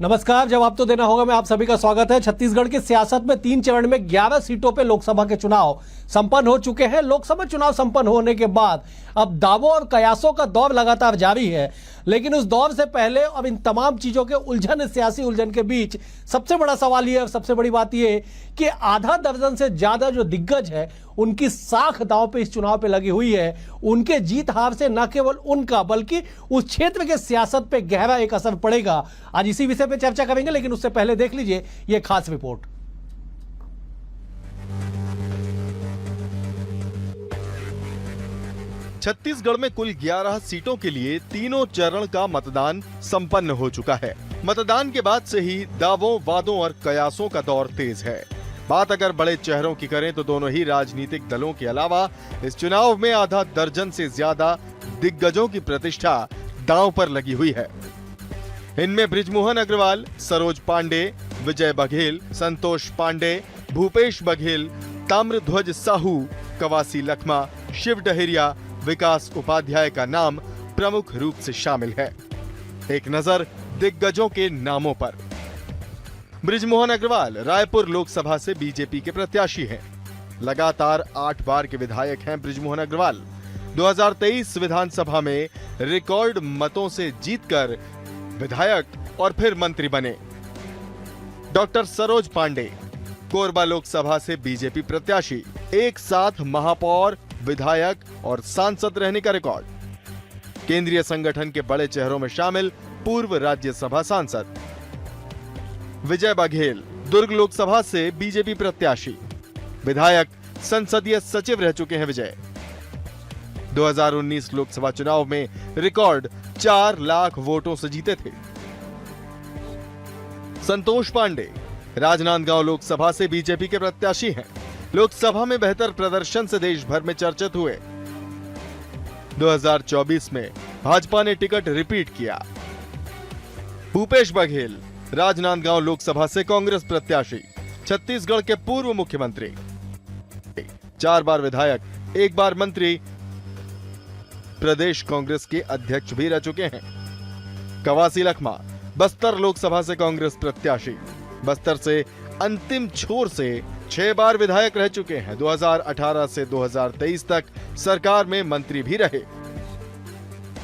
नमस्कार, जवाब तो देना होगा मैं आप सभी का स्वागत है। छत्तीसगढ़ की सियासत में 3 चरण में 11 सीटों पे लोकसभा के चुनाव संपन्न हो चुके हैं। लोकसभा चुनाव संपन्न होने के बाद अब दावों और कयासों का दौर लगातार जारी है, लेकिन उस दौर से पहले अब इन तमाम चीजों के उलझन, सियासी उलझन के बीच सबसे बड़ा सवाल ये और सबसे बड़ी बात ये कि आधा दर्जन से ज्यादा जो दिग्गज है उनकी साख दांव पे इस चुनाव पे लगी हुई है। उनके जीत हार से न केवल उनका बल्कि उस क्षेत्र के सियासत पे गहरा एक असर पड़ेगा। आज इसी विषय पे चर्चा करेंगे, लेकिन उससे पहले देख लीजिए ये खास रिपोर्ट। छत्तीसगढ़ में कुल 11 सीटों के लिए तीनों चरण का मतदान संपन्न हो चुका है। मतदान के बाद से ही दावों, वादों और कयासों का दौर तेज है। बात अगर बड़े चेहरों की करें तो दोनों ही राजनीतिक दलों के अलावा इस चुनाव में आधा दर्जन से ज्यादा दिग्गजों की प्रतिष्ठा दांव पर लगी हुई है। इनमें बृजमोहन अग्रवाल, सरोज पांडे, विजय बघेल, संतोष पांडे, भूपेश बघेल, ताम्रध्वज साहू, कवासी लखमा, शिव डहेरिया, विकास उपाध्याय का नाम प्रमुख रूप से शामिल है। एक नजर दिग्गजों के नामों पर। बृजमोहन अग्रवाल रायपुर लोकसभा से बीजेपी के प्रत्याशी हैं। लगातार 8 बार के विधायक हैं बृजमोहन अग्रवाल। 2023 विधानसभा में रिकॉर्ड मतों से जीतकर विधायक और फिर मंत्री बने। डॉक्टर सरोज पांडे कोरबा लोकसभा से बीजेपी प्रत्याशी, एक साथ महापौर, विधायक और सांसद रहने का रिकॉर्ड। केंद्रीय संगठन के बड़े चेहरों में शामिल पूर्व राज्यसभा सांसद। विजय बघेल दुर्ग लोकसभा से बीजेपी प्रत्याशी, विधायक, संसदीय सचिव रह चुके हैं विजय। 2019 लोकसभा चुनाव में रिकॉर्ड 4 लाख वोटों से जीते थे। संतोष पांडे राजनांदगांव लोकसभा से बीजेपी के प्रत्याशी हैं। लोकसभा में बेहतर प्रदर्शन से देश भर में चर्चित हुए। 2024 में भाजपा ने टिकट रिपीट किया। भूपेश बघेल राजनांदगांव लोकसभा से कांग्रेस प्रत्याशी, छत्तीसगढ़ के पूर्व मुख्यमंत्री, 4 बार विधायक, 1 बार मंत्री, प्रदेश कांग्रेस के अध्यक्ष भी रह चुके हैं। कवासी लखमा बस्तर लोकसभा से कांग्रेस प्रत्याशी, बस्तर से अंतिम छोर से 6 बार विधायक रह चुके हैं। 2018 से 2023 तक सरकार में मंत्री भी रहे।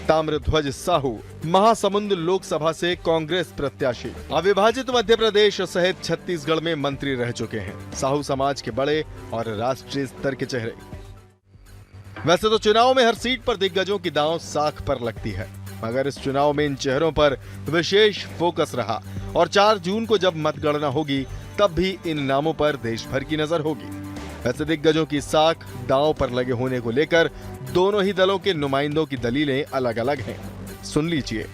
ताम्रध्वज साहू महासमुंद लोकसभा से कांग्रेस प्रत्याशी, अविभाजित मध्य प्रदेश सहित छत्तीसगढ़ में मंत्री रह चुके हैं। साहू समाज के बड़े और राष्ट्रीय स्तर के चेहरे। वैसे तो चुनाव में हर सीट पर दिग्गजों की दांव साख पर लगती है, मगर इस चुनाव में इन चेहरों पर विशेष फोकस रहा और 4 जून को जब मतगणना होगी तब भी इन नामों पर देश भर की नजर होगी। वैसे दिग्गजों की साख दांव पर लगे होने को लेकर दोनों ही दलों के नुमाइंदों की दलीलें अलग अलग हैं। सुन लीजिए।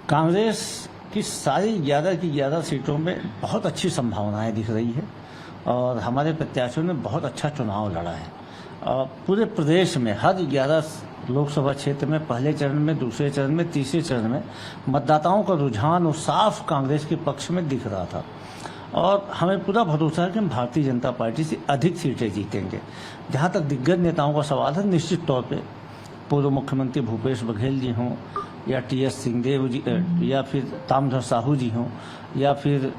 कांग्रेस की सारी 11 की 11 सीटों में बहुत अच्छी संभावनाएं दिख रही है और हमारे प्रत्याशियों ने बहुत अच्छा चुनाव लड़ा है। और पूरे प्रदेश में हर 11 लोकसभा क्षेत्र में पहले चरण में, दूसरे चरण में, तीसरे चरण में मतदाताओं का रुझान और साफ कांग्रेस के पक्ष में दिख रहा था और हमें पूरा भरोसा है कि हम भारतीय जनता पार्टी से अधिक सीटें जीतेंगे। जहां तक दिग्गज नेताओं का सवाल है, निश्चित तौर पे पूर्व मुख्यमंत्री भूपेश बघेल जी हों या टी.एस. सिंहदेव जी या फिर ताम्रध्वज साहू जी हों या फिर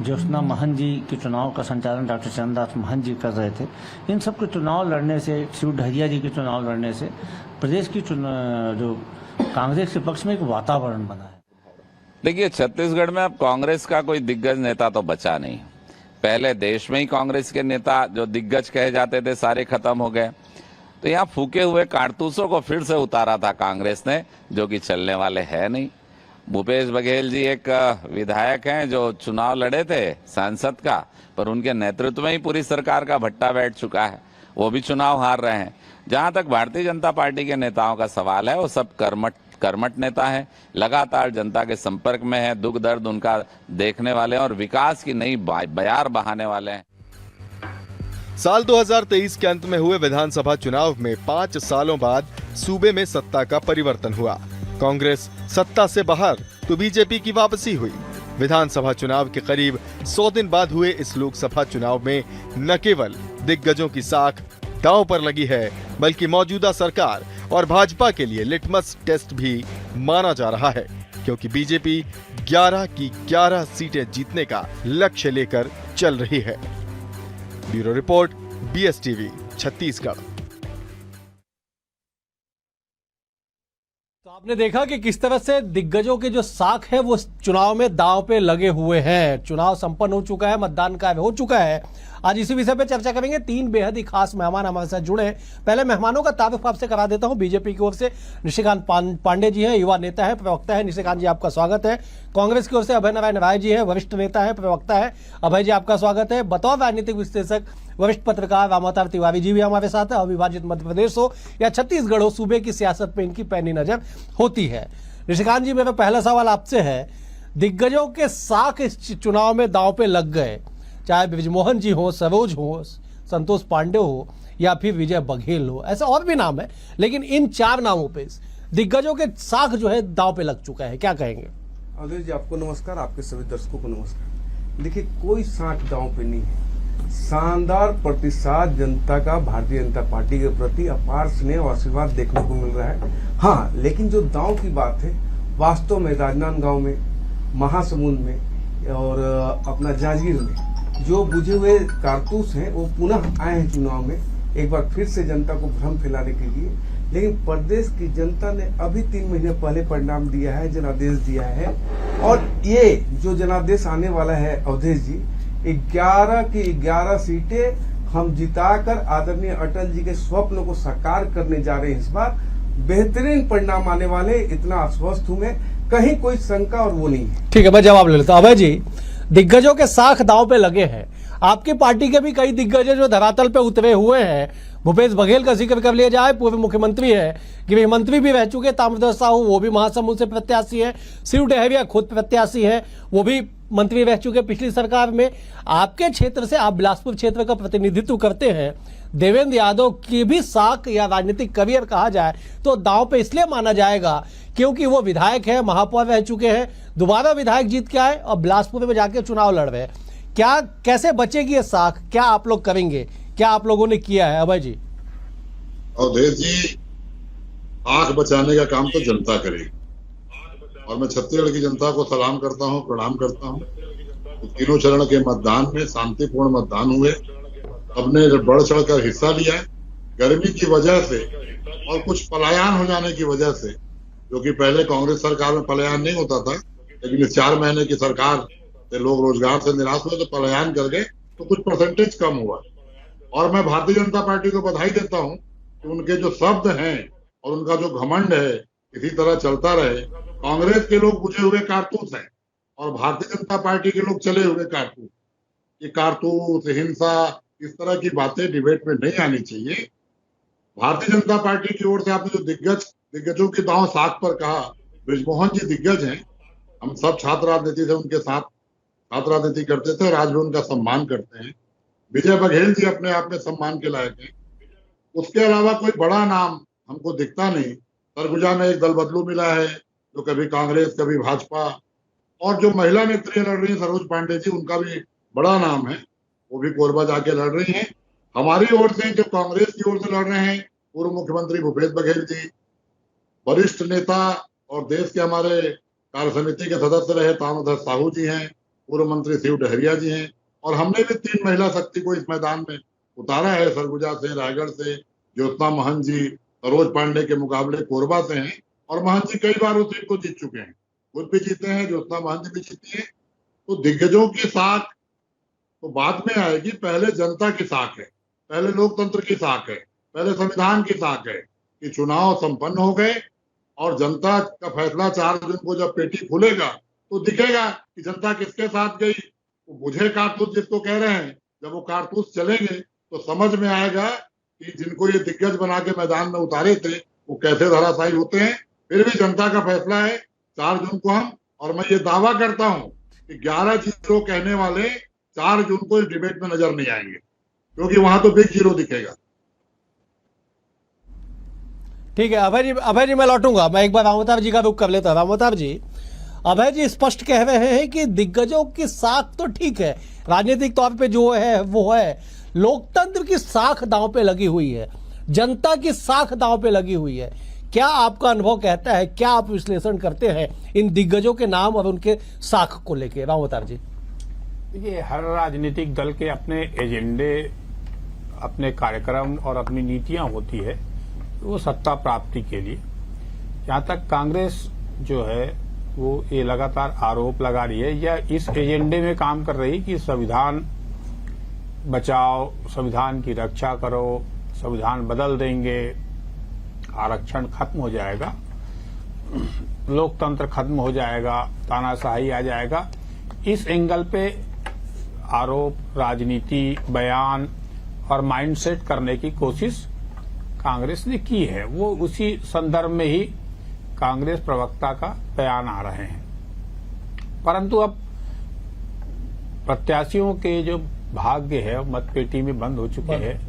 ज्योत्सना महंत जी के चुनाव का संचालन डॉक्टर चरणदास महंत जी कर रहे थे, इन सब के चुनाव लड़ने से, शिव डहरिया जी के चुनाव लड़ने से प्रदेश की जो कांग्रेस के पक्ष में एक वातावरण बना है। देखिए, छत्तीसगढ़ में अब कांग्रेस का कोई दिग्गज नेता तो बचा नहीं। पहले देश में ही कांग्रेस के नेता जो दिग्गज कहे जाते थे सारे खत्म हो गए, तो यहाँ फूके हुए कारतूसों को फिर से उतारा था कांग्रेस ने, जो कि चलने वाले है नहीं। भूपेश बघेल जी एक विधायक हैं जो चुनाव लड़े थे सांसद का, पर उनके नेतृत्व में ही पूरी सरकार का भट्टा बैठ चुका है, वो भी चुनाव हार रहे हैं। जहां तक भारतीय जनता पार्टी के नेताओं का सवाल है, वो सब कर्मठ नेता हैं, लगातार जनता के संपर्क में है, दुख दर्द उनका देखने वाले हैं और विकास की नई बयार बहाने वाले हैं। साल 2023 के अंत में हुए विधानसभा चुनाव में 5 सालों बाद सूबे में सत्ता का परिवर्तन हुआ। कांग्रेस सत्ता से बाहर तो बीजेपी की वापसी हुई। विधानसभा चुनाव के करीब 100 दिन बाद हुए इस लोकसभा चुनाव में न केवल दिग्गजों की साख दांव पर लगी है, बल्कि मौजूदा सरकार और भाजपा के लिए लिटमस टेस्ट भी माना जा रहा है, क्योंकि बीजेपी 11 की 11 सीटें जीतने का लक्ष्य लेकर चल रही है। Bureau report, BSTV, Chhattisgarh. तो आपने देखा कि किस तरह से दिग्गजों के जो साख है वो चुनाव में दांव पे लगे हुए हैं। चुनाव संपन्न हो चुका है, मतदान कार्य हो चुका है। आज इसी विषय पे चर्चा करेंगे। 3 बेहद ही खास मेहमान हमारे साथ जुड़े हैं। पहले मेहमानों का तारुफ आपसे करा देता हूं। बीजेपी की ओर से निशिकांत पांडे जी हैं, युवा नेता है, प्रवक्ता है। निशिकांत जी, आपका स्वागत है। कांग्रेस की ओर से अभय नारायण राय जी है, वरिष्ठ नेता है, प्रवक्ता है। अभय जी, आपका स्वागत है। बतौर राजनीतिक विश्लेषक वरिष्ठ पत्रकार रामावतार तिवारी जी भी हमारे साथ है। अविभाजित मध्य प्रदेश हो या छत्तीसगढ़ हो, सूबे की सियासत में इनकी पैनी नजर होती है। निशिकांत जी, मेरा पहला सवाल आपसे है, दिग्गजों के साख इस चुनाव में दांव पे लग गए, चाहे बृजमोहन जी हो, सरोज हो, संतोष पांडे हो या फिर विजय बघेल हो, ऐसा और भी नाम है, लेकिन इन 4 नामों पे दिग्गजों के साख जो है दांव पे लग चुका है, क्या कहेंगे? अजय जी, आपको नमस्कार, आपके सभी दर्शकों को नमस्कार। देखिए, कोई साख दांव पे नहीं है। शानदार प्रतिसाद जनता का भारतीय जनता पार्टी के प्रति अपार स्नेह और आशीर्वाद देखने को मिल रहा है। हाँ, लेकिन जो दांव की बात है, वास्तव में राजनांदगांव में, महासमुंद में और अपना जांजगीर में जो बुझे हुए कारतूस हैं वो पुनः आए हैं चुनाव में, एक बार फिर से जनता को भ्रम फैलाने के लिए। लेकिन प्रदेश की जनता ने अभी 3 महीने पहले परिणाम दिया है, जनादेश दिया है, और ये जो जनादेश आने वाला है अवधेश जी, 11 की 11 सीटें हम जिताकर आदरणीय अटल जी के स्वप्न को साकार करने जा रहे हैं। इस बार बेहतरीन परिणाम आने वाले, इतना आश्वस्त हूं मैं, कहीं कोई शंका और वो नहीं है। ठीक है, मैं जवाब ले लेता हूं। अभय जी, दिग्गजों के साख दांव पे लगे हैं। आपकी पार्टी के भी कई दिग्गज जो धरातल पे उतरे हुए हैं। भूपेश बघेल का जिक्र कर लिया जाए, पूर्व मुख्यमंत्री है, गृह मंत्री भी रह चुके। ताम्रध्वज साहू, वो भी महासमुंद से प्रत्याशी है। शिव डहरिया खुद प्रत्याशी है, वो भी मंत्री रह चुके पिछली सरकार में। आपके क्षेत्र से, आप बिलासपुर क्षेत्र का प्रतिनिधित्व करते हैं, देवेंद्र यादव की भी साख या राजनीतिक करियर कहा जाए तो दांव पे इसलिए माना जाएगा क्योंकि वो विधायक है, महापौर रह चुके हैं, दोबारा विधायक जीत के आए और बिलासपुर में जाके चुनाव लड़ रहे हैं। क्या, कैसे बचेगी ये साख? क्या आप लोग करेंगे? क्या आप लोगों ने किया है? अभय जी। अवधेश जी, साख बचाने का काम तो जनता करेगी, और मैं छत्तीसगढ़ की जनता को सलाम करता हूं, प्रणाम करता हूं। तो तीनों चरण के मतदान में शांतिपूर्ण मतदान हुए, सबने बढ़ चढ़ कर हिस्सा लिया। गर्मी की वजह से और कुछ पलायन हो जाने की वजह से, जो कि पहले कांग्रेस सरकार में पलायन नहीं होता था, लेकिन इस 4 महीने की सरकार से लोग रोजगार से निराश हुए तो पलायन कर गए, तो कुछ परसेंटेज कम हुआ। और मैं भारतीय जनता पार्टी को बधाई देता हूं कि उनके जो शब्द हैं और उनका जो घमंड है इसी तरह चलता रहे। कांग्रेस के लोग बुझे हुए कारतूस हैं और भारतीय जनता पार्टी के लोग चले हुए कारतूस। ये कारतूस, हिंसा, इस तरह की बातें डिबेट में नहीं आनी चाहिए। भारतीय जनता पार्टी की ओर से आपने जो दिग्गजों की दांव साख पर कहा, बृजमोहन जी दिग्गज हैं। हम सब छात्र राजनीति से उनके साथ छात्र राजनीति करते थे और आज भी उनका सम्मान करते हैं। विजय बघेल जी अपने आप में सम्मान के लायक हैं। उसके अलावा कोई बड़ा नाम हमको दिखता नहीं। सरगुजा में एक दल बदलू मिला है, जो कभी कांग्रेस कभी भाजपा, और जो महिला नेत्री लड़ रही है सरोज पांडे जी, उनका भी बड़ा नाम है, वो भी कोरबा जाके लड़ रही हैं। हमारी ओर से जो कांग्रेस की ओर से लड़ रहे हैं, पूर्व मुख्यमंत्री भूपेश बघेल जी, वरिष्ठ नेता और देश के हमारे कार्य समिति के सदस्य रहे ताम्रध्वज साहू जी हैं, पूर्व मंत्री शिव डहरिया जी हैं, और हमने भी 3 महिला शक्ति को इस मैदान में उतारा है। सरगुजा से, रायगढ़ से ज्योत्सना महंत जी सरोज पांडे के मुकाबले कोरबा से हैं, और महंत जी कई बार उस सीट को जीत चुके हैं, खुद भी जीते हैं, ज्योत्सना महंत भी जीती है। तो दिग्गजों की साख तो बाद में आएगी, पहले जनता की साख है, पहले लोकतंत्र की साख है, पहले संविधान की साख है कि चुनाव संपन्न हो गए और जनता का फैसला 4 जून को जब पेटी खुलेगा तो दिखेगा कि जनता किसके साथ गई। वो बुझे कारतूस जिसको कह रहे हैं, जब वो कारतूस चलेंगे तो समझ में आएगा कि जिनको ये दिग्गज बना के मैदान में उतारे थे वो कैसे धराशायी होते हैं। फिर भी जनता का फैसला है 4 जून को हम, और मैं ये दावा करता हूं कि 11 जीरो कहने वाले 4 जून को इस डिबेट में नजर नहीं आएंगे, क्योंकि वहां तो बिग जीरो दिखेगा। ठीक है अभय जी मैं लौटूंगा। मैं एक बार रामावतार जी का रुख कर लेता हूं। रामावतार जी, अभय जी स्पष्ट कह रहे हैं कि दिग्गजों की साख तो ठीक है, राजनीतिक तौर पे जो है वो है, लोकतंत्र की साख दांव पे लगी हुई है, जनता की साख दांव पे लगी हुई है। क्या आपका अनुभव कहता है, क्या आप विश्लेषण करते हैं इन दिग्गजों के नाम और उनके साख को लेके? राम अवतार जी। देखिए, हर राजनीतिक दल के अपने एजेंडे, अपने कार्यक्रम और अपनी नीतियां होती है, वो सत्ता प्राप्ति के लिए। जहां तक कांग्रेस जो है वो ये लगातार आरोप लगा रही है या इस एजेंडे में काम कर रही कि संविधान बचाओ, संविधान की रक्षा करो, संविधान बदल देंगे, आरक्षण खत्म हो जाएगा, लोकतंत्र खत्म हो जाएगा, तानाशाही आ जाएगा, इस एंगल पे आरोप, राजनीति, बयान और माइंडसेट करने की कोशिश कांग्रेस ने की है। वो उसी संदर्भ में ही कांग्रेस प्रवक्ता का बयान आ रहे हैं। परंतु अब प्रत्याशियों के जो भाग्य है मतपेटी में बंद हो चुके हैं।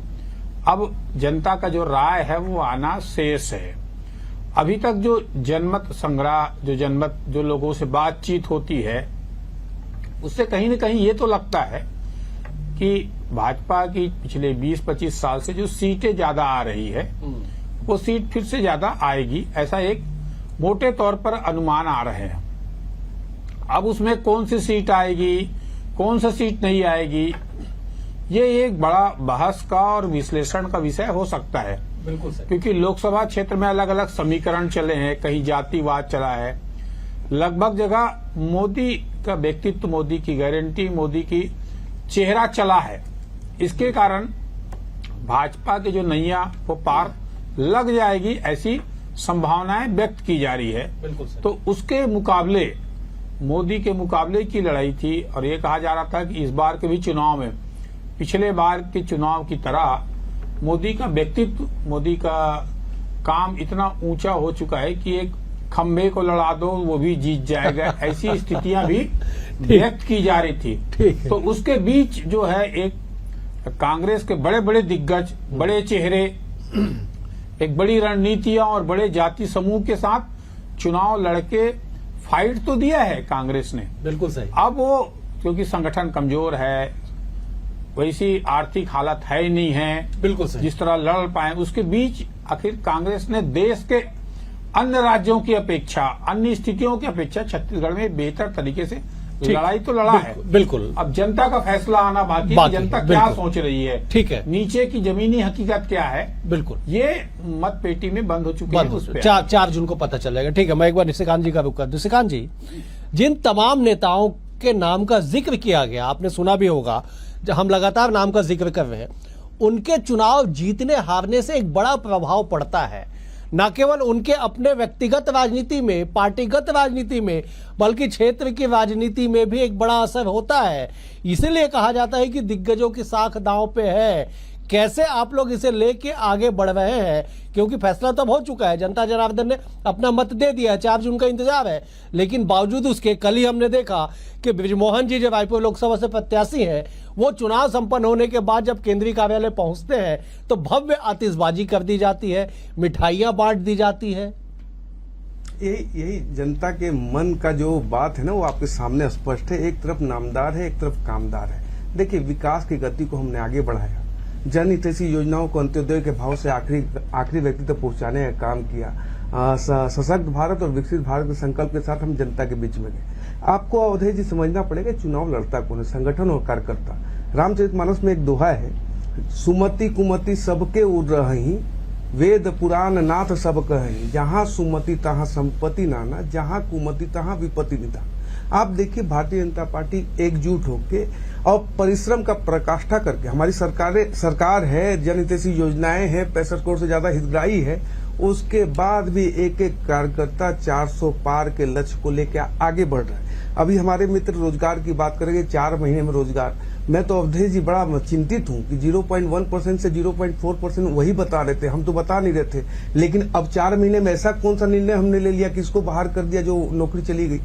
अब जनता का जो राय है वो आना शेष है। अभी तक जो जनमत संग्रह, जो लोगों से बातचीत होती है, उससे कहीं न कहीं ये तो लगता है कि भाजपा की पिछले 20-25 साल से जो सीटें ज्यादा आ रही है वो सीट फिर से ज्यादा आएगी, ऐसा एक मोटे तौर पर अनुमान आ रहे हैं। अब उसमें कौन सी सीट आएगी, कौन सी सीट नहीं आएगी, ये एक बड़ा बहस का और विश्लेषण का विषय हो सकता है। बिल्कुल सही। क्योंकि लोकसभा क्षेत्र में अलग अलग समीकरण चले हैं, कहीं जातिवाद चला है, लगभग जगह मोदी का व्यक्तित्व, मोदी की गारंटी, मोदी की चेहरा चला है। इसके कारण भाजपा के जो नैया वो पार लग जाएगी, ऐसी संभावनाएं व्यक्त की जा रही है। बिल्कुल सही। तो उसके मुकाबले, मोदी के मुकाबले की लड़ाई थी और ये कहा जा रहा था कि इस बार के भी चुनाव में पिछले बार के चुनाव की तरह मोदी का व्यक्तित्व, मोदी का काम इतना ऊंचा हो चुका है कि एक खंबे को लड़ा दो वो भी जीत जाएगा, ऐसी स्थितियां भी व्यक्त की जा रही थी। तो उसके बीच जो है एक कांग्रेस के बड़े बड़े दिग्गज, बड़े चेहरे, एक बड़ी रणनीतियां और बड़े जाति समूह के साथ चुनाव लड़के फाइट तो दिया है कांग्रेस ने। बिल्कुल सही। अब वो क्योंकि संगठन कमजोर है, वैसी आर्थिक हालत है ही नहीं है, बिल्कुल सही। जिस तरह लड़ पाए, उसके बीच आखिर कांग्रेस ने देश के अन्य राज्यों की अपेक्षा, अन्य स्थितियों की अपेक्षा छत्तीसगढ़ में बेहतर तरीके से लड़ाई तो लड़ा है। बिल्कुल। अब जनता का फैसला आना बाकी है, जनता क्या सोच रही है, ठीक है, नीचे की जमीनी हकीकत क्या है, बिल्कुल ये मत पेटी में बंद हो चुकी है। उस पे 4 जून को पता चलेगा। ठीक है, मैं एक बार निशिकांत जी का रुक कर। निशिकांत जी, जिन तमाम नेताओं के नाम का जिक्र किया गया, आपने सुना भी होगा, जब हम लगातार नाम का जिक्र कर रहे हैं, उनके चुनाव जीतने हारने से एक बड़ा प्रभाव पड़ता है, न केवल उनके अपने व्यक्तिगत राजनीति में, पार्टीगत राजनीति में, बल्कि क्षेत्र की राजनीति में भी एक बड़ा असर होता है। इसीलिए कहा जाता है कि दिग्गजों की साख दांव पे है। कैसे आप लोग इसे लेके आगे बढ़ रहे हैं? क्योंकि फैसला तब हो चुका है, जनता जनार्दन ने अपना मत दे दिया है, 4 जून का इंतजार है, लेकिन बावजूद उसके कल ही हमने देखा कि बृजमोहन जी जो रायपुर लोकसभा से प्रत्याशी हैं, वो चुनाव संपन्न होने के बाद जब केंद्रीय कार्यालय पहुंचते हैं तो भव्य आतिशबाजी कर दी जाती है, मिठाइयां बांट दी जाती है। यही जनता के मन का जो बात है ना, वो आपके सामने स्पष्ट है। एक तरफ नामदार है, एक तरफ कामदार है। देखिए, विकास की गति को हमने आगे बढ़ाया, जन हितैषी योजनाओं को अंत्योदय के भाव से आखिरी व्यक्ति तक पहुंचाने का काम किया। सशक्त भारत और विकसित भारत के संकल्प के साथ हम जनता के बीच में गए। आपको अवधेश जी समझना पड़ेगा, चुनाव लड़ता कौन है? संगठन और कार्यकर्ता। रामचरितमानस में एक दोहा है, सुमति कुमति सबके उड़ रही, वेद पुराण नाथ सब कहीं, जहां सुमति तहां संपत्ति नाना, जहां कुमति तहां विपत्ति निदान। आप देखिए, भारतीय जनता पार्टी एकजुट होके और परिश्रम का प्रकाष्ठा करके, हमारी सरकार है, जनहितैषी योजनाएं हैं, 65 करोड़ से ज्यादा हितग्राही है, उसके बाद भी एक एक कार्यकर्ता 400 पार के लक्ष्य को लेकर आगे बढ़ रहा है। अभी हमारे मित्र रोजगार की बात करेंगे, 4 महीने में रोजगार। मैं तो अवधेश जी बड़ा चिंतित हूं कि 0.1% से 0.4% वही बता रहे थे, हम तो बता नहीं रहे थे। लेकिन अब 4 महीने में ऐसा कौन सा निर्णय हमने ले लिया कि इसको बाहर कर दिया, जो नौकरी चली गई।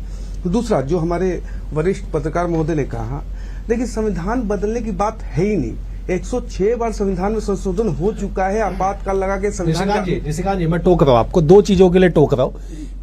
दूसरा, जो हमारे वरिष्ठ पत्रकार महोदय ने कहा, देखिए संविधान बदलने की बात है ही नहीं। 106 बार संविधान में संशोधन हो चुका है, आपातकाल लगा के संविधान। निशिकांत जी, मैं टोक रहा हूँ आपको, 2 चीजों के लिए टोक रहा हूँ।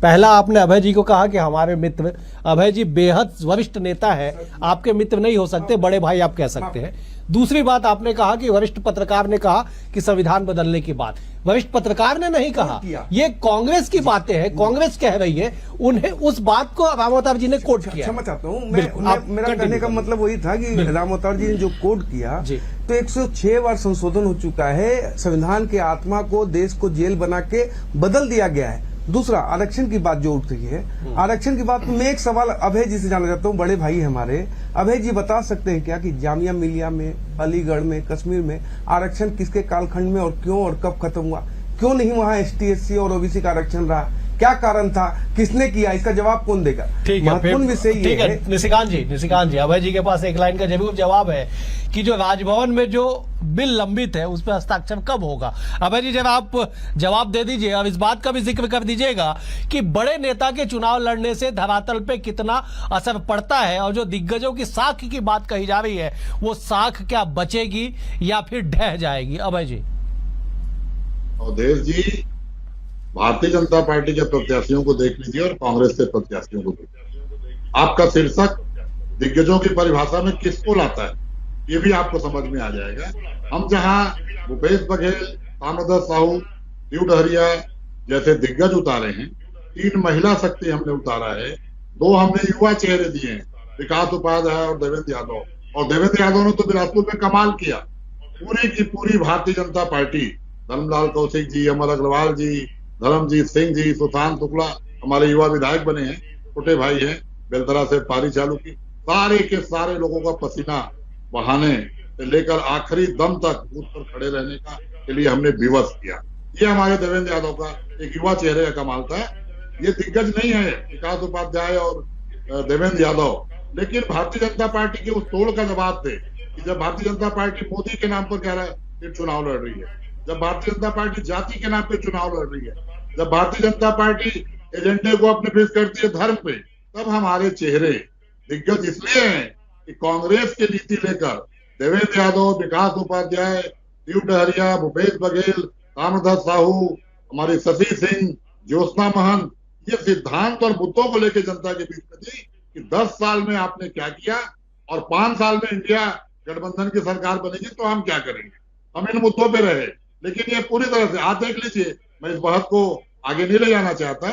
पहला आपने अभय जी को कहा कि हमारे मित्र, अभय जी बेहद वरिष्ठ नेता है, आपके मित्र नहीं हो सकते, बड़े भाई आप कह सकते हैं। दूसरी बात आपने कहा कि वरिष्ठ पत्रकार ने कहा कि संविधान बदलने की बात, वरिष्ठ पत्रकार ने नहीं कहा, ये कांग्रेस की बातें हैं, कांग्रेस कह रही है, उन्हें उस बात को राम अवतार जी ने कोट किया। क्षमा चाहता हूँ, मेरा कहने का मतलब वही था कि राम अवतार जी ने जो कोट किया, तो 106 बार संशोधन हो चुका है, संविधान की आत्मा को, देश को जेल बना के बदल दिया गया है। दूसरा, आरक्षण की बात जो उठ रही है, आरक्षण की बात में एक सवाल अभय जी से जानना चाहता हूँ, बड़े भाई हमारे, अभय जी बता सकते हैं क्या कि जामिया मिलिया में, अलीगढ़ में, कश्मीर में आरक्षण किसके कालखंड में और क्यों और कब खत्म हुआ? क्यों नहीं वहाँ ST SC और OBC का आरक्षण रहा? क्या कारण था? किसने किया? इसका जवाब कौन देगा? महत्वपूर्ण विषय ये है। निशिकांत जी, अभय जी के पास एक लाइन का जरूर जवाब है कि जो राजभवन में जो बिल लंबित है उस पर हस्ताक्षर कब होगा? अभय जी जब आप जवाब दे दीजिए और इस बात का भी जिक्र कर दीजिएगा कि बड़े नेता के चुनाव लड़ने से धरातल पे कितना असर पड़ता है, और जो दिग्गजों की साख की बात कही जा रही है वो साख क्या बचेगी या फिर ढह जाएगी? अभय जी। अवधेश जी, भारतीय जनता पार्टी के प्रत्याशियों को देख लीजिए और कांग्रेस के प्रत्याशियों को देख लीजिए। आपका शीर्षक दिग्गजों की परिभाषा में किसको लाता है ये भी आपको समझ में आ जाएगा। हम जहां भूपेश बघेल, ताम्रध्वज साहू, शिव डहरिया जैसे दिग्गज उतारे हैं, 3 महिला शक्ति हमने उतारा है, 2 हमने युवा चेहरे दिए हैं, विकास उपाध्याय और देवेंद्र यादव। और देवेंद्र यादव ने तो बिलासपुर में कमाल किया। पूरी की पूरी भारतीय जनता पार्टी, धर्मलाल कौशिक जी, अमर अग्रवाल जी, धर्मजीत सिंह जी, सुशांत शुक्ला हमारे युवा विधायक बने हैं, छोटे भाई हैं, बेलतरा से पारी चालू की, सारे के सारे लोगों का पसीना बहाने से लेकर आखिरी दम तक बूथ पर खड़े रहने का के लिए हमने विवश किया। ये हमारे देवेंद्र यादव का एक युवा चेहरे का कमाल था। ये दिग्गज नहीं है विकास उपाध्याय और देवेंद्र यादव, लेकिन भारतीय जनता पार्टी के उस तोड़ का जवाब थे कि जब भारतीय जनता पार्टी मोदी के नाम पर कह रहा है फिर चुनाव लड़ रही है, जब भारतीय जनता पार्टी जाति के नाम पे चुनाव लड़ रही है, जब भारतीय जनता पार्टी एजेंडे को अपने फिक्स करती है धर्म पे, तब हमारे चेहरे दिग्गज इसलिए हैं कि कांग्रेस की नीति लेकर देवेंद्र यादव, विकास उपाध्याय, शिव डहरिया, भूपेश बघेल, ताम्रध्वज साहू, हमारी शशि सिंह, ज्योत्सना महंत, ये सिद्धांत और मुद्दों को लेकर जनता के बीच में थी कि 10 साल में आपने क्या किया और 5 साल में इंडिया गठबंधन की सरकार बनेगी तो हम क्या करेंगे। हम इन मुद्दों पे रहे, लेकिन ये पूरी तरह से आज देख लीजिए, मैं इस बात को आगे नहीं ले जाना चाहता,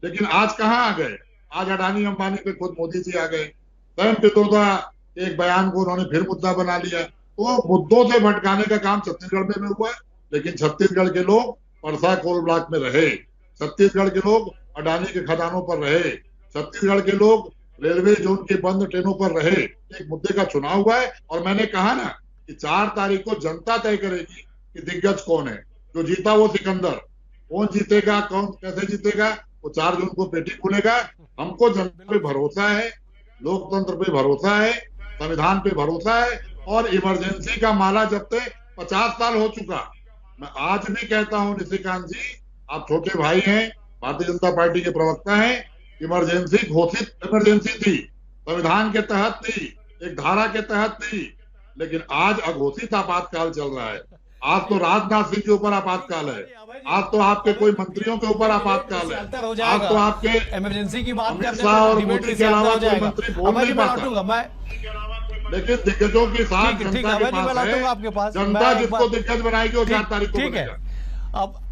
लेकिन आज कहाँ आ गए? आज अडानी अंबानी पे खुद मोदी जी आ गए। स्वयं पित्रोदा एक बयान को उन्होंने फिर मुद्दा बना लिया। तो मुद्दों से भटकाने का काम छत्तीसगढ़ में हुआ है, लेकिन छत्तीसगढ़ के लोग परसा कोल ब्लॉक में रहे, छत्तीसगढ़ के लोग अडानी के खदानों पर रहे, छत्तीसगढ़ के लोग रेलवे जोन के बंद ट्रेनों पर रहे। एक मुद्दे का चुनाव हुआ है और मैंने कहा ना कि 4 तारीख को जनता तय करेगी कि दिग्गज कौन है। जो जीता वो सिकंदर, कौन जीतेगा, कौन कैसे जीतेगा, वो 4 जून को पेटी खुलेगा। हमको जनता पे भरोसा है, लोकतंत्र पे भरोसा है, संविधान पे भरोसा है, और इमरजेंसी का माला जपते 50 साल हो चुका। मैं आज भी कहता हूं निशिकांत जी, आप छोटे भाई हैं, भारतीय जनता पार्टी के प्रवक्ता हैं, इमरजेंसी घोषित इमरजेंसी थी, संविधान के तहत थी, एक धारा के तहत थी, लेकिन आज अघोषित आपातकाल चल रहा है। आज तो राजनाथ सिंह के ऊपर आपातकाल है, आज तो आपके कोई मंत्रियों के ऊपर आपातकाल है, आज तो आपके इमरजेंसी की बात अमित शाह और मोदी के अलावा कोई मंत्री बोल नहीं पाता। लेकिन दिग्गजों की साथ जनता के पास है, जनता जिसको दिग्गज बनाएगी वो 4 तारीख को बनेगा। अब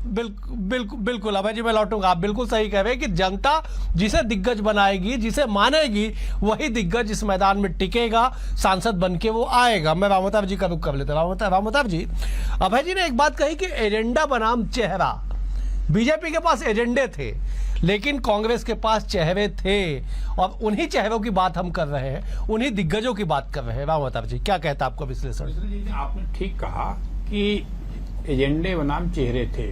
बिल्कुल अभय जी मैं लौटूंगा, आप बिल्कुल सही कह रहे हैं कि जनता जिसे दिग्गज बनाएगी, जिसे मानेगी, वही दिग्गज इस मैदान में टिकेगा, सांसद बन के वो आएगा। मैं रामोताब जी का रुख कर लेता हूं। रामोताब जी, अभय जी ने एक बात कही कि एजेंडा बनाम चेहरा। बीजेपी के पास एजेंडे थे, लेकिन कांग्रेस के पास चेहरे थे, और उन्हीं चेहरों की बात हम कर रहे हैं, उन्हीं दिग्गजों की बात कर रहे हैं। रामोताब जी क्या कहता है आपका विश्लेषण? आपने ठीक कहा कि एजेंडे बनाम चेहरे थे।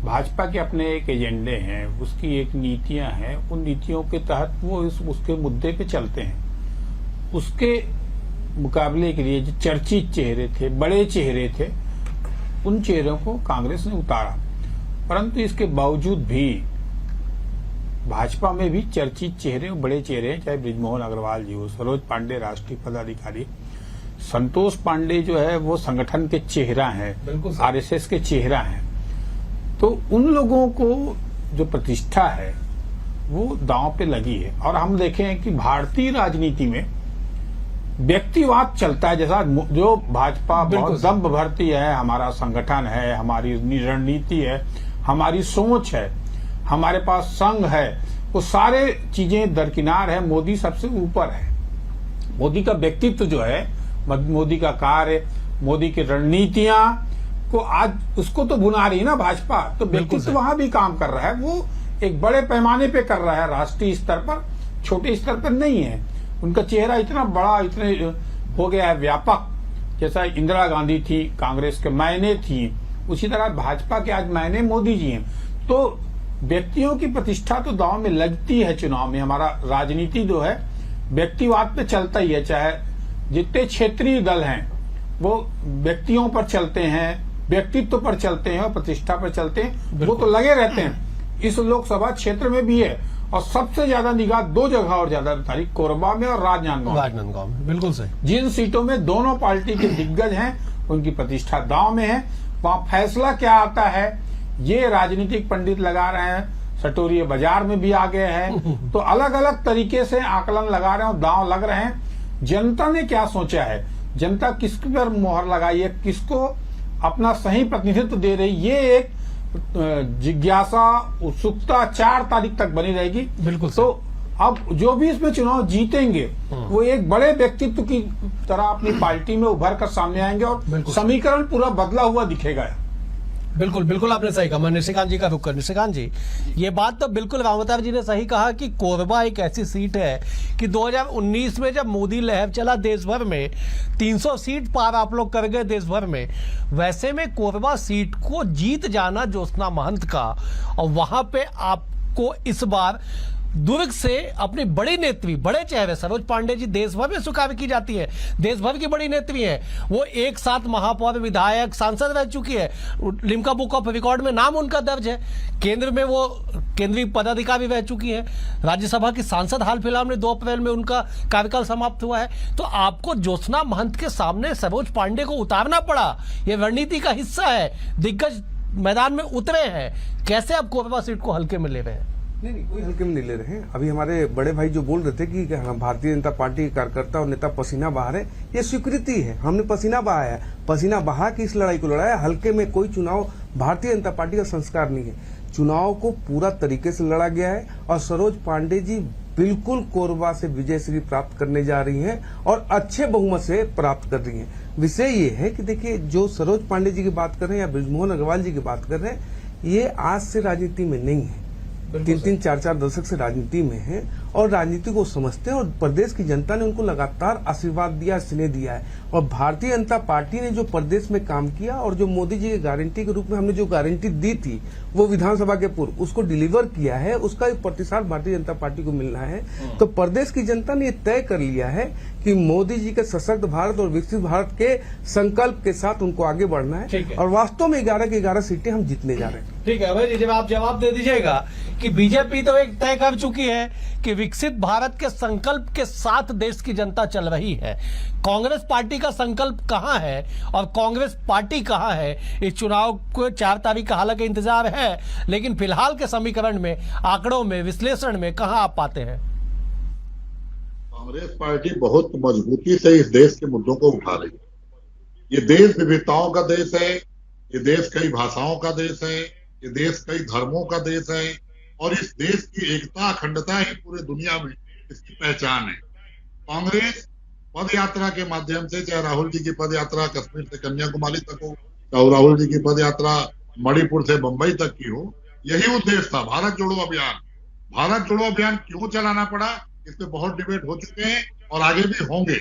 भाजपा के अपने एक एजेंडे हैं, उसकी एक नीतियां हैं, उन नीतियों के तहत वो उसके मुद्दे पे चलते हैं। उसके मुकाबले के लिए जो चर्चित चेहरे थे, बड़े चेहरे थे, उन चेहरों को कांग्रेस ने उतारा। परंतु इसके बावजूद भी भाजपा में भी चर्चित चेहरे, बड़े चेहरे हैं, चाहे बृजमोहन अग्रवाल जी हो, सरोज पांडे राष्ट्रीय पदाधिकारी, संतोष पांडे जो है वो संगठन के चेहरा हैं, RSS के चेहरा हैं। तो उन लोगों को जो प्रतिष्ठा है वो दांव पे लगी है। और हम देखें कि भारतीय राजनीति में व्यक्तिवाद चलता है। जैसा जो भाजपा बहुत दम्भ भरती है, हमारा संगठन है, हमारी रणनीति है, हमारी सोच है, हमारे पास संघ है, वो सारे चीजें दरकिनार है, मोदी सबसे ऊपर है। मोदी का व्यक्तित्व जो है, मोदी का कार्य, मोदी की रणनीतियां को आज उसको तो भुना रही ना भाजपा, तो व्यक्तित्व वहां भी काम कर रहा है। वो एक बड़े पैमाने पे कर रहा है, राष्ट्रीय स्तर पर, छोटे स्तर पर नहीं है। उनका चेहरा इतना बड़ा, इतने हो गया है व्यापक। जैसा इंदिरा गांधी थी, कांग्रेस के मायने थी, उसी तरह भाजपा के आज मायने मोदी जी हैं। तो व्यक्तियों की प्रतिष्ठा तो दांव में लगती है चुनाव में। हमारा राजनीति जो है व्यक्तिवाद पे चलता ही है, चाहे जितने क्षेत्रीय दल हैं वो व्यक्तियों पर चलते हैं, व्यक्तित्व पर चलते हैं और प्रतिष्ठा पर चलते हैं, वो तो लगे रहते हैं। इस लोकसभा क्षेत्र में भी है, और सबसे ज्यादा निगाह दो जगह और ज्यादा तारीख, कोरबा में और राजनांदगांव में। बिल्कुल सही। जिन सीटों में दोनों पार्टी के दिग्गज हैं उनकी प्रतिष्ठा दांव में है। वहां फैसला क्या आता है ये राजनीतिक पंडित लगा रहे हैं, सटोरिये बाजार में भी आ गए हैं, तो अलग अलग तरीके से आकलन लगा रहे हैं, दांव लग रहे हैं। जनता ने क्या सोचा है, जनता किस पर मोहर लगाई है, किसको अपना सही प्रतिनिधित्व दे रही, ये एक जिज्ञासा, उत्सुकता 4 तारीख तक बनी रहेगी। बिल्कुल। तो अब जो भी इसमें चुनाव जीतेंगे वो एक बड़े व्यक्तित्व की तरह अपनी पार्टी में उभर कर सामने आएंगे और समीकरण पूरा बदला हुआ दिखेगा। बिल्कुल बिल्कुल, आपने सही कहा। मैं निशिकांत जी का रुख कर। निशिकांत जी, ये बात तो बिल्कुल रामावतार जी ने सही कहा कि कोरबा एक ऐसी सीट है कि 2019 में जब मोदी लहर चला देश भर में, 300 सीट पार आप लोग कर गए देश भर में, वैसे में कोरबा सीट को जीत जाना ज्योत्सना महंत का, और वहां पे आपको इस बार दुर्ग से अपनी बड़ी नेत्री, बड़े चेहरे सरोज पांडे जी देश भर में स्वीकार की जाती है, देश भर की बड़ी नेत्री है वो, एक साथ महापौर, विधायक, सांसद रह चुकी है, लिम्का बुक ऑफ रिकॉर्ड में नाम उनका दर्ज है, केंद्र में वो केंद्रीय पदाधिकारी रह चुकी है, राज्यसभा की सांसद हाल फिलहाल में 2 अप्रैल में उनका कार्यकाल समाप्त हुआ है। तो आपको ज्योत्सना महंत के सामने सरोज पांडे को उतारना पड़ा, ये रणनीति का हिस्सा है, दिग्गज मैदान में उतरे हैं, कैसे आप कोरबा सीट को हल्के में ले रहे हैं? नहीं, कोई हल्के में नहीं ले रहे हैं। अभी हमारे बड़े भाई जो बोल रहे थे कि भारतीय जनता पार्टी के कार्यकर्ता और नेता पसीना बहा रहे, ये स्वीकृति है, हमने पसीना बहाया है, पसीना बहा के इस लड़ाई को लड़ाया। हल्के में कोई चुनाव भारतीय जनता पार्टी का संस्कार नहीं है, चुनाव को पूरा तरीके से लड़ा गया है, और सरोज पांडे जी बिल्कुल कोरबा से विजय श्री प्राप्त करने जा रही हैं और अच्छे बहुमत से प्राप्त कर रही हैं। विषय ये है कि देखिए, जो सरोज पांडे जी की बात कर रहे हैं या बृजमोहन अग्रवाल जी की बात कर रहे हैं, ये आज से राजनीति में नहीं है, 3-3, 4-4 दशक से राजनीति में है और राजनीति को समझते हैं, और प्रदेश की जनता ने उनको लगातार आशीर्वाद दिया, स्नेह दिया है। और भारतीय जनता पार्टी ने जो प्रदेश में काम किया और जो मोदी जी की गारंटी के रूप में हमने जो गारंटी दी थी वो विधानसभा के पूर्व, उसको डिलीवर किया है, उसका एक प्रतिशत भारतीय जनता पार्टी को मिलना है। तो प्रदेश की जनता ने ये तय कर लिया है कि मोदी जी के सशक्त भारत और विकसित भारत के संकल्प के साथ उनको आगे बढ़ना है, और वास्तव में 11 की 11 सीटें हम जीतने जा रहे हैं। ठीक है भाई जी, जब आप जवाब दे दीजिएगा कि बीजेपी तो एक तय कर चुकी है कि विकसित भारत के संकल्प के साथ देश की जनता चल रही है, कांग्रेस पार्टी का संकल्प कहां है और कांग्रेस पार्टी कहां है? इस चुनाव को 4 तारीख का हालांकि इंतजार है, लेकिन फिलहाल के समीकरण में, आंकड़ों में, विश्लेषण में कहां आप पाते हैं? कांग्रेस पार्टी बहुत मजबूती से इस देश के मुद्दों को उठा रही है। ये देश विविधताओं का देश है, ये देश कई भाषाओं का देश है, ये देश कई धर्मों का देश है, और इस देश की एकता, अखंडता ही पूरी दुनिया में इसकी पहचान है। कांग्रेस पद यात्रा के माध्यम से, चाहे राहुल जी की पद यात्रा कश्मीर से कन्याकुमारी तक हो, चाहे राहुल जी की पद यात्रा मणिपुर से बंबई तक की हो, यही उद्देश्य था भारत जोड़ो अभियान। भारत जोड़ो अभियान क्यों चलाना पड़ा, इस पे बहुत डिबेट हो चुके हैं और आगे भी होंगे।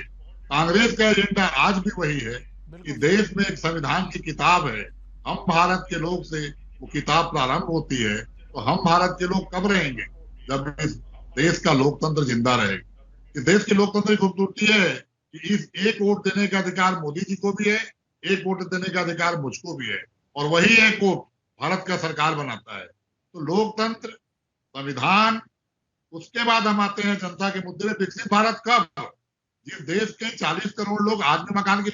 कांग्रेस का एजेंडा आज भी वही है कि देश में एक संविधान की किताब है, हम भारत के लोग से वो किताब प्रारंभ होती है, तो हम भारत के लोग कब रहेंगे? जब इस देश का लोकतंत्र जिंदा रहेगा। इस देश के लोकतंत्र की खूबसूरती है कि इस एक वोट देने का अधिकार मोदी जी को भी है, एक वोट देने का अधिकार मुझको भी है, और वही एक वोट भारत का सरकार बनाता है। तो लोकतंत्र, संविधान, उसके बाद हम आते हैं जनता के मुद्दे में। विकसित भारत कब? जिस देश के 40 करोड़ लोग आज भी मकान की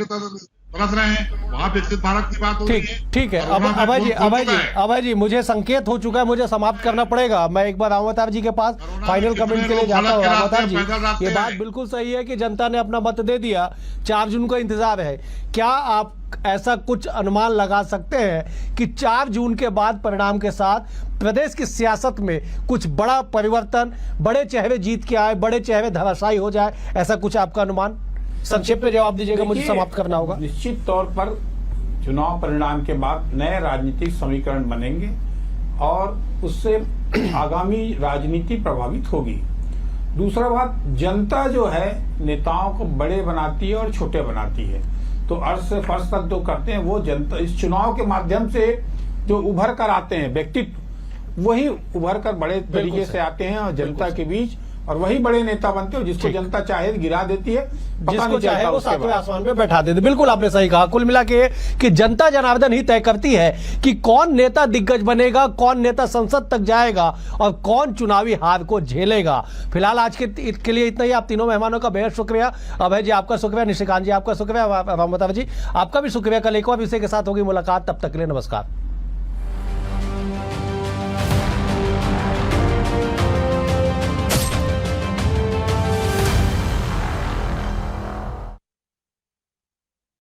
तरस रहे हैं, वहां विकसित भारत की बात हो रही ठीक है। ठीक है। और अब उन्होंने अभय जी खून अभय जी चुका है। अभय जी मुझे संकेत हो चुका है, मुझे समाप्त करना पड़ेगा। मैं एक बार रामवतार जी के पास कोरोना फाइनल में कमेंट के कितने लिए लोग जाता हूँ। सड़क किनारे रामवतार जी, पैदल जाते ये बात हैं। बिल्कुल सही है कि जनता ने अपना मत दे दिया, 4 जून का इंतजार है। क्या आप ऐसा कुछ अनुमान लगा सकते हैं कि 4 जून के बाद परिणाम के साथ प्रदेश की सियासत में कुछ बड़ा परिवर्तन, बड़े चेहरे जीत के आए, बड़े चेहरे धराशायी हो जाए, ऐसा कुछ आपका अनुमान? संक्षेप में जवाब दीजिएगा, मुझे देखिए, समाप्त करना होगा। निश्चित तौर पर चुनाव परिणाम के बाद नए राजनीतिक समीकरण बनेंगे और उससे आगामी राजनीति प्रभावित होगी। दूसरा बात, जनता जो है नेताओं को बड़े बनाती है और छोटे बनाती है, तो अर्थ से फर्श तक जो करते हैं वो जनता इस चुनाव के माध्यम से जो उभर कर आते हैं व्यक्तित्व, वही उभर कर बड़े तरीके से आते हैं और जनता के बीच, और वही बड़े नेता बनते हैं जिसको जनता चाहे गिरा देती है, पता जिसको नहीं चाहे चलता वो उसके सातवें बाद। आसमान पे बैठा देते। बिल्कुल आपने सही कहा। कुल मिला के कि जनता जनार्दन ही तय करती है कि कौन नेता दिग्गज बनेगा, कौन नेता संसद तक जाएगा और कौन चुनावी हार को झेलेगा। फिलहाल आज के लिए इतना ही। आप तीनों मेहमानों का बेहद शुक्रिया। अभय जी आपका शुक्रिया, निशिकांत जी आपका शुक्रिया, रामवतार जी आपका भी शुक्रिया। कल एक और विषय के साथ होगी मुलाकात, तब तक के लिए नमस्कार।